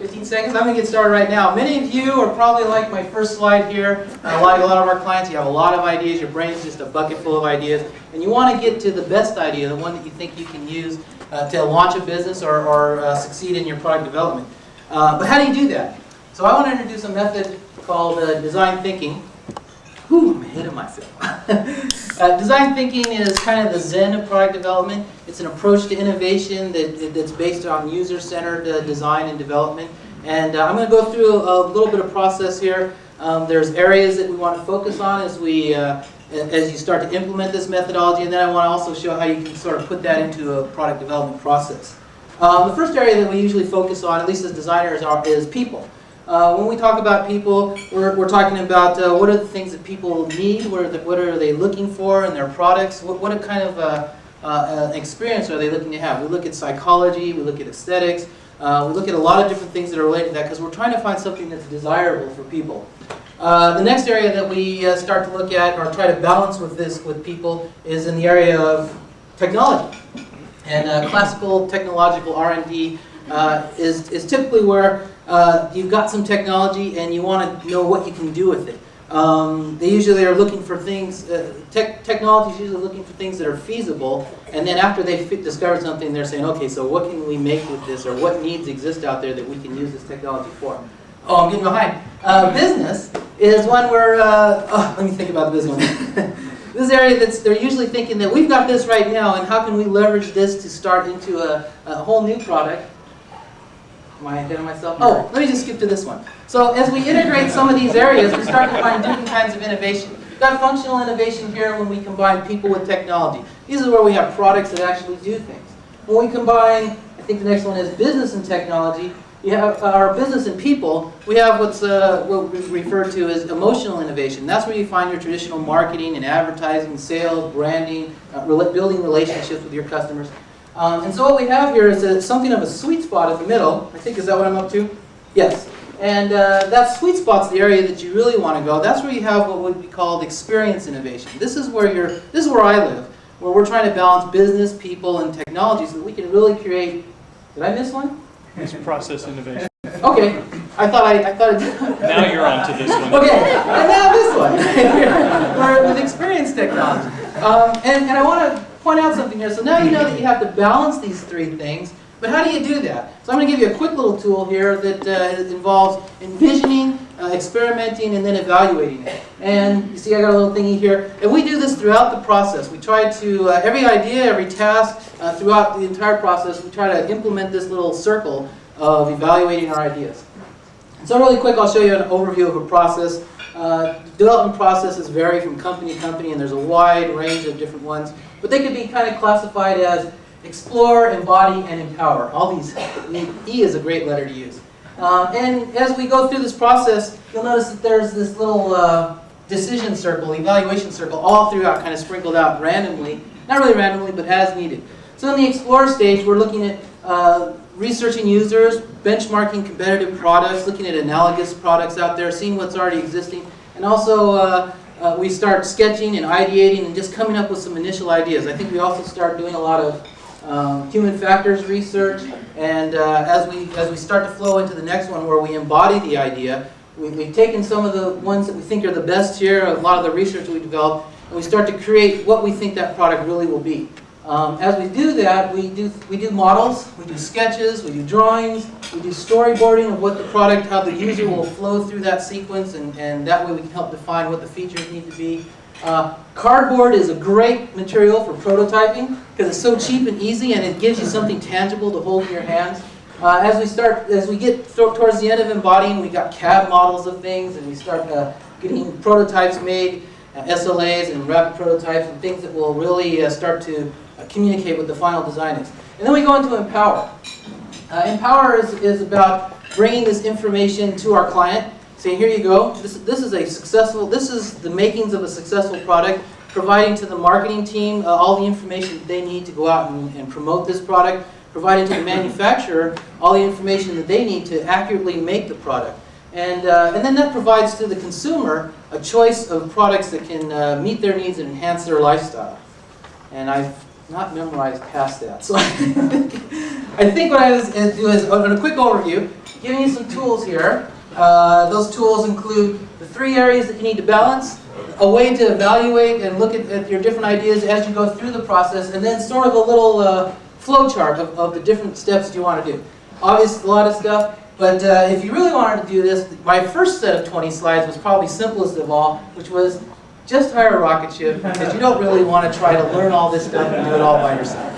15 seconds? I'm going to get started right now. Many of you are probably like my first slide here. Like a lot of our clients, you have a lot of ideas. Your brain's just a bucket full of ideas. And you want to get to the best idea, the one that you think you can use to launch a business or succeed in your product development. But how do you do that? So I want to introduce a method called design thinking. Whew, I'm ahead of myself. Design thinking is kind of the Zen of product development. It's an approach to innovation that's based on user-centered design and development. And I'm going to go through a little bit of process here. There's areas that we want to focus on as you start to implement this methodology, and then I want to also show how you can sort of put that into a product development process. The first area that we usually focus on, at least as designers, is people. When we talk about people, we're talking about what are the things that people need, what are they looking for in their products, what kind of experience are they looking to have. We look at psychology, we look at aesthetics, we look at a lot of different things that are related to that because we're trying to find something that's desirable for people. The next area that we start to look at or try to balance with people is in the area of technology. And classical technological R&D is typically where you've got some technology and you want to know what you can do with it. They usually are looking for things, technology is usually looking for things that are feasible, and then after they've discovered something, they're saying, okay, so what can we make with this, or what needs exist out there that we can use this technology for? Oh, I'm getting behind. Business is one where, let me think about the business one. This area they're usually thinking that we've got this right now, and how can we leverage this to start into a whole new product? Am I ahead of myself? Oh, let me just skip to this one. So as we integrate some of these areas, we start to find different kinds of innovation. We've got functional innovation here when we combine people with technology. These are where we have products that actually do things. When we combine, I think the next one is business and technology. You have our business and people. We have what we refer to as emotional innovation. That's where you find your traditional marketing and advertising, sales, branding, building relationships with your customers. And so what we have here is something of a sweet spot in the middle. I think, is that what I'm up to? Yes. And that sweet spot's the area that you really want to go. That's where you have what would be called experience innovation. This is where I live, where we're trying to balance business, people, and technology so that we can really create. Did I miss one? It's process innovation. Okay. I thought it. Now you're on to this one. Okay. And now this one. We're with experience technology. And I want to point out something here. So now you know that you have to balance these three things, but how do you do that? So I'm going to give you a quick little tool here that involves envisioning, experimenting, and then evaluating it. And you see I got a little thingy here. And we do this throughout the process. We try to, every idea, every task, throughout the entire process, we try to implement this little circle of evaluating our ideas. So really quick, I'll show you an overview of a process. Development processes vary from company to company, and there's a wide range of different ones. But they could be kind of classified as explore, embody, and empower. All these, E is a great letter to use. And as we go through this process, you'll notice that there's this little decision circle, evaluation circle, all throughout, kind of sprinkled out randomly. Not really randomly, but as needed. So in the explore stage, we're looking at researching users, benchmarking competitive products, looking at analogous products out there, seeing what's already existing, and also we start sketching and ideating and just coming up with some initial ideas. I think we also start doing a lot of human factors research, and as we start to flow into the next one where we embody the idea, we've taken some of the ones that we think are the best here, a lot of the research we developed, and we start to create what we think that product really will be. As we do that, we do models, we do sketches, we do drawings, we do storyboarding of what the product, how the user will flow through that sequence, and that way we can help define what the features need to be. Cardboard is a great material for prototyping because it's so cheap and easy, and it gives you something tangible to hold in your hands. As we get towards the end of embodying, we got CAD models of things, and we start getting prototypes made, SLAs and rapid prototypes, and things that will really start to communicate what the final design is. And then we go into empower. Empower is about bringing this information to our client, saying, here you go, this is the makings of a successful product, providing to the marketing team all the information that they need to go out and promote this product, providing to the manufacturer all the information that they need to accurately make the product. And then that provides to the consumer a choice of products that can meet their needs and enhance their lifestyle. And I've not memorized past that. So I think what I was do is, on a quick overview, giving you some tools here. Those tools include the 3 areas that you need to balance, a way to evaluate and look at your different ideas as you go through the process, and then sort of a little flow chart of the different steps that you want to do. Obviously, a lot of stuff, but if you really wanted to do this, my first set of 20 slides was probably simplest of all, which was just hire a rocket ship, because you don't really want to try to learn all this stuff and do it all by yourself.